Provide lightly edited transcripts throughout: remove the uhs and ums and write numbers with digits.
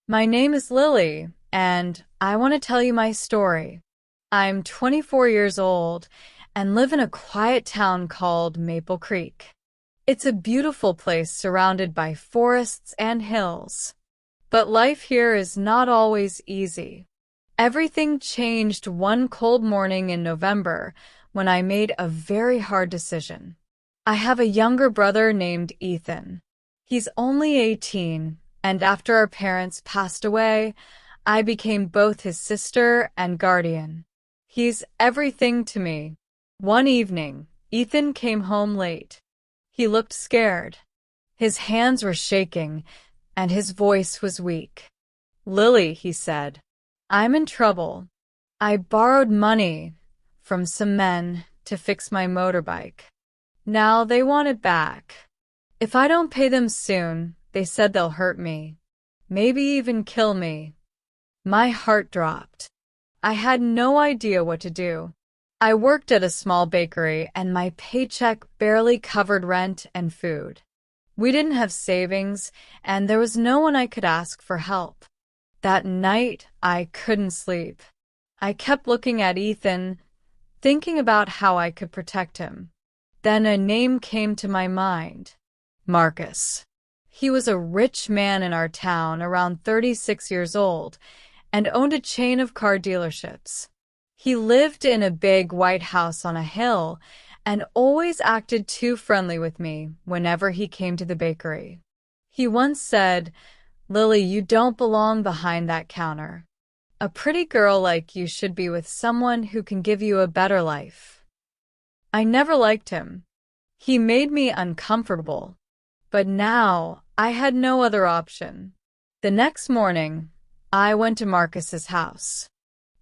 My name is Lily, and I want to tell you my story. I'm 24 years old and live in a quiet town called Maple Creek. It's a beautiful place surrounded by forests and hills. But life here is not always easy. Everything changed one cold morning in November when I made a very hard decision. I have a younger brother named Ethan. He's only 18, and after our parents passed away, I became both his sister and guardian. He's everything to me. One evening, Ethan came home late. He looked scared. His hands were shaking, and his voice was weak. "Lily," he said, "I'm in trouble. I borrowed money from some men to fix my motorbike. Now they want it back. If I don't pay them soon, they said they'll hurt me, maybe even kill me." My heart dropped. I had no idea what to do. I worked at a small bakery, and my paycheck barely covered rent and food. We didn't have savings, and there was no one I could ask for help. That night, I couldn't sleep. I kept looking at Ethan, thinking about how I could protect him. Then a name came to my mind: Marcus. He was a rich man in our town, around 36 years old, and owned a chain of car dealerships. He lived in a big white house on a hill and always acted too friendly with me whenever he came to the bakery. He once said, "Lily, you don't belong behind that counter. A pretty girl like you should be with someone who can give you a better life." I never liked him. He made me uncomfortable. But now I had no other option. The next morning, I went to Marcus's house.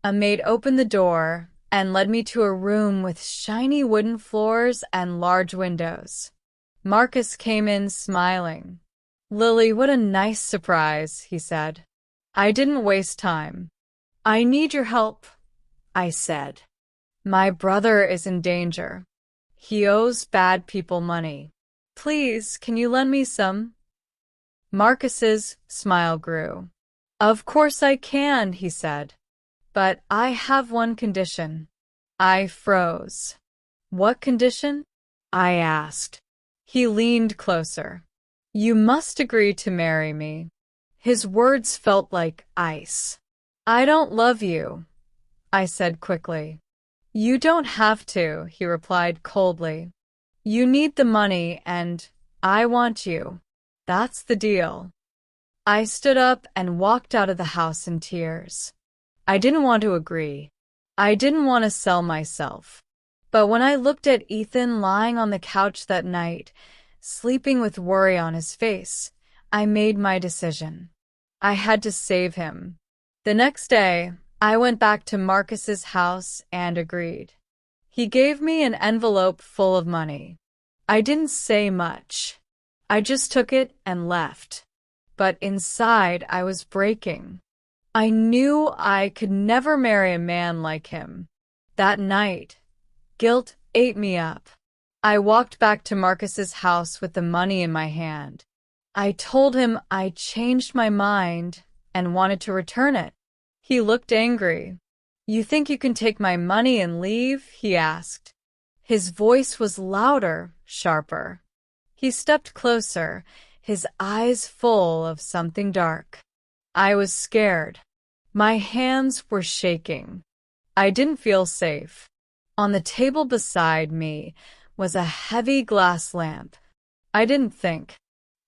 A maid opened the door and led me to a room with shiny wooden floors and large windows. Marcus came in smiling. "Lily, what a nice surprise," he said. I didn't waste time. "I need your help," I said. "My brother is in danger. He owes bad people money. Please, can you lend me some?" Marcus's smile grew. "Of course I can," he said. "But I have one condition." I froze. "What condition?" I asked. He leaned closer. "You must agree to marry me." His words felt like ice. "I don't love you," I said quickly. "You don't have to," he replied coldly. "You need the money, and I want you. That's the deal." I stood up and walked out of the house in tears. I didn't want to agree. I didn't want to sell myself. But when I looked at Ethan lying on the couch that night, sleeping with worry on his face, I made my decision. I had to save him. The next day, I went back to Marcus's house and agreed. He gave me an envelope full of money. I didn't say much. I just took it and left. But inside, I was breaking. I knew I could never marry a man like him. That night, guilt ate me up. I walked back to Marcus's house with the money in my hand. I told him I changed my mind and wanted to return it. He looked angry. "You think you can take my money and leave?" he asked. His voice was louder, sharper. He stepped closer, his eyes full of something dark. I was scared. My hands were shaking. I didn't feel safe. On the table beside me was a heavy glass lamp. I didn't think.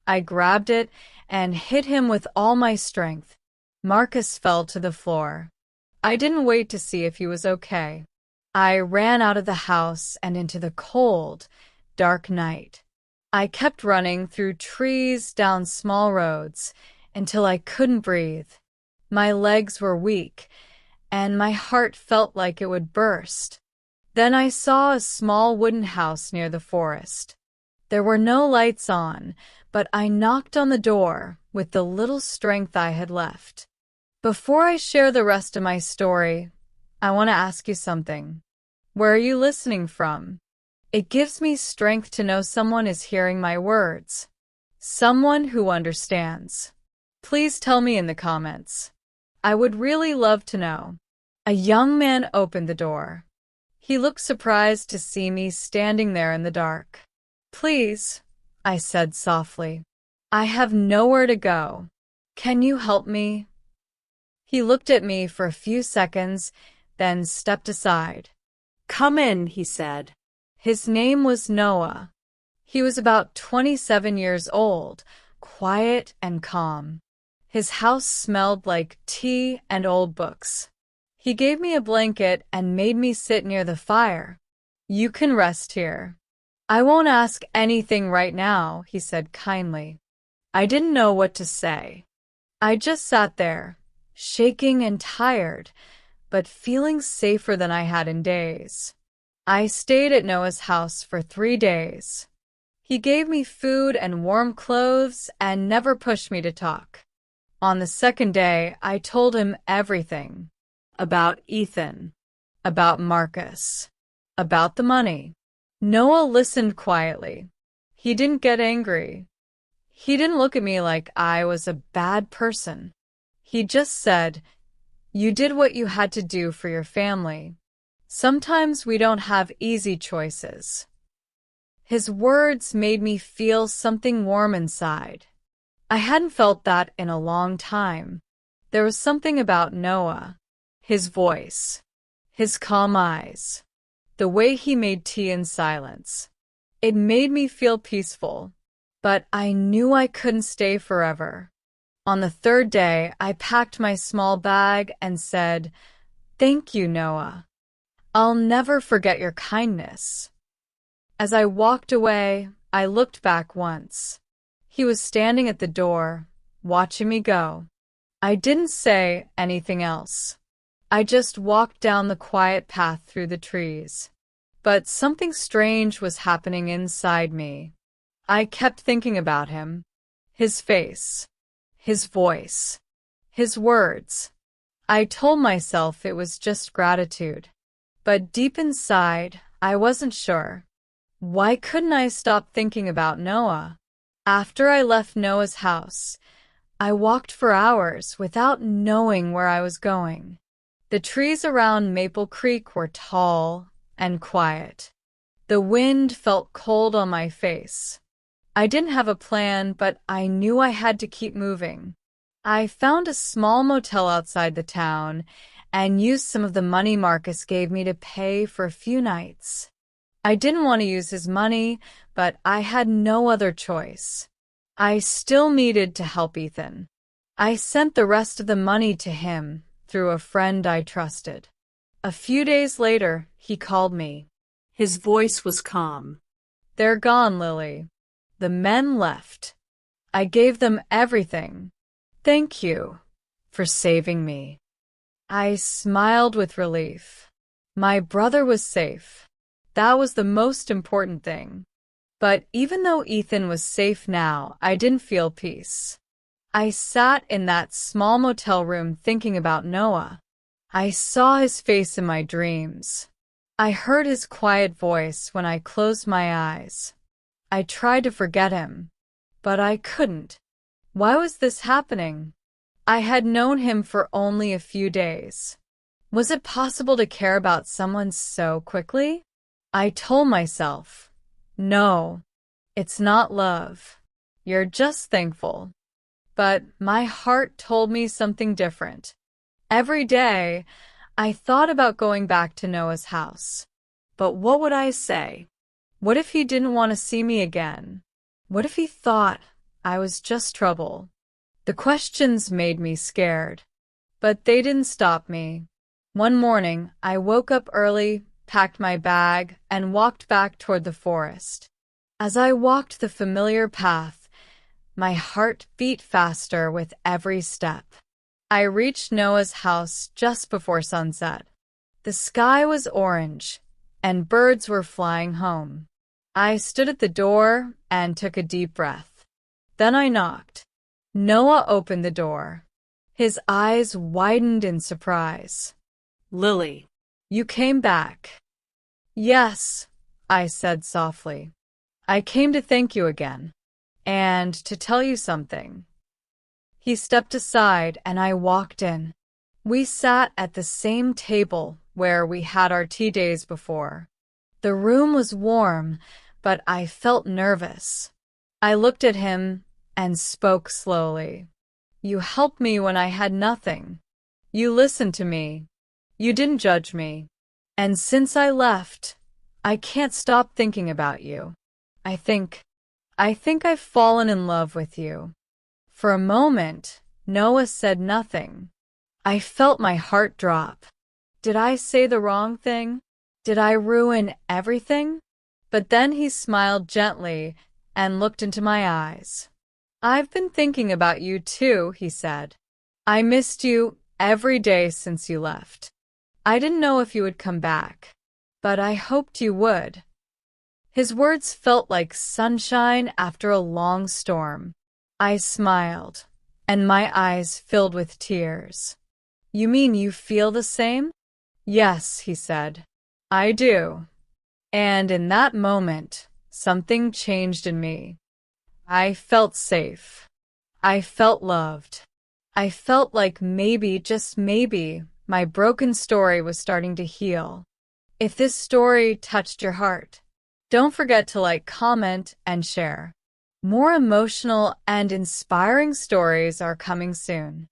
I grabbed it and hit him with all my strength. Marcus fell to the floor. I didn't wait to see if he was okay. I ran out of the house and into the cold, dark night. I kept running through trees, down small roads, until I couldn't breathe. My legs were weak, and my heart felt like it would burst. Then I saw a small wooden house near the forest. There were no lights on, but I knocked on the door with the little strength I had left. Before I share the rest of my story, I want to ask you something. Where are you listening from? It gives me strength to know someone is hearing my words. Someone who understands. Please tell me in the comments. I would really love to know. A young man opened the door. He looked surprised to see me standing there in the dark. Please, I said softly. I have nowhere to go. Can you help me? He looked at me for a few seconds, then stepped aside. Come in, he said. His name was Noah. He was about 27 years old, quiet and calm. His house smelled like tea and old books. He gave me a blanket and made me sit near the fire. You can rest here. I won't ask anything right now, he said kindly. I didn't know what to say. I just sat there, shaking and tired, but feeling safer than I had in days. I stayed at Noah's house for 3 days. He gave me food and warm clothes and never pushed me to talk. On the second day, I told him everything. About Ethan, about Marcus, about the money. Noah listened quietly. He didn't get angry. He didn't look at me like I was a bad person. He just said, "You did what you had to do for your family. Sometimes we don't have easy choices." His words made me feel something warm inside. I hadn't felt that in a long time. There was something about Noah. His voice, his calm eyes, the way he made tea in silence. It made me feel peaceful, but I knew I couldn't stay forever. On the third day, I packed my small bag and said, "Thank you, Noah. I'll never forget your kindness." As I walked away, I looked back once. He was standing at the door, watching me go. I didn't say anything else. I just walked down the quiet path through the trees. But something strange was happening inside me. I kept thinking about him, his face, his voice, his words. I told myself it was just gratitude. But deep inside, I wasn't sure. Why couldn't I stop thinking about Noah? After I left Noah's house, I walked for hours without knowing where I was going. The trees around Maple Creek were tall and quiet. The wind felt cold on my face. I didn't have a plan, but I knew I had to keep moving. I found a small motel outside the town and used some of the money Marcus gave me to pay for a few nights. I didn't want to use his money, but I had no other choice. I still needed to help Ethan. I sent the rest of the money to him through a friend I trusted. A few days later, he called me. His voice was calm. "They're gone, Lily. The men left. I gave them everything. Thank you for saving me." I smiled with relief. My brother was safe. That was the most important thing. But even though Ethan was safe now, I didn't feel peace. I sat in that small motel room thinking about Noah. I saw his face in my dreams. I heard his quiet voice when I closed my eyes. I tried to forget him, but I couldn't. Why was this happening? I had known him for only a few days. Was it possible to care about someone so quickly? I told myself, no, it's not love. You're just thankful. But my heart told me something different. Every day, I thought about going back to Noah's house. But what would I say? What if he didn't want to see me again? What if he thought I was just trouble? The questions made me scared, but they didn't stop me. One morning, I woke up early, packed my bag, and walked back toward the forest. As I walked the familiar path, my heart beat faster with every step. I reached Noah's house just before sunset. The sky was orange, and birds were flying home. I stood at the door and took a deep breath. Then I knocked. Noah opened the door. His eyes widened in surprise. "Lily, you came back." "Yes," I said softly. "I came to thank you again. And to tell you something." He stepped aside and I walked in. We sat at the same table where we had our tea days before. The room was warm, but I felt nervous. I looked at him and spoke slowly. You helped me when I had nothing. You listened to me. You didn't judge me. And since I left, I can't stop thinking about you. I think I've fallen in love with you. For a moment, Noah said nothing. I felt my heart drop. Did I say the wrong thing? Did I ruin everything? But then he smiled gently and looked into my eyes. I've been thinking about you too, he said. I missed you every day since you left. I didn't know if you would come back, but I hoped you would. His words felt like sunshine after a long storm. I smiled, and my eyes filled with tears. You mean you feel the same? Yes, he said. I do. And in that moment, something changed in me. I felt safe. I felt loved. I felt like maybe, just maybe, my broken story was starting to heal. If this story touched your heart, don't forget to like, comment, and share. More emotional and inspiring stories are coming soon.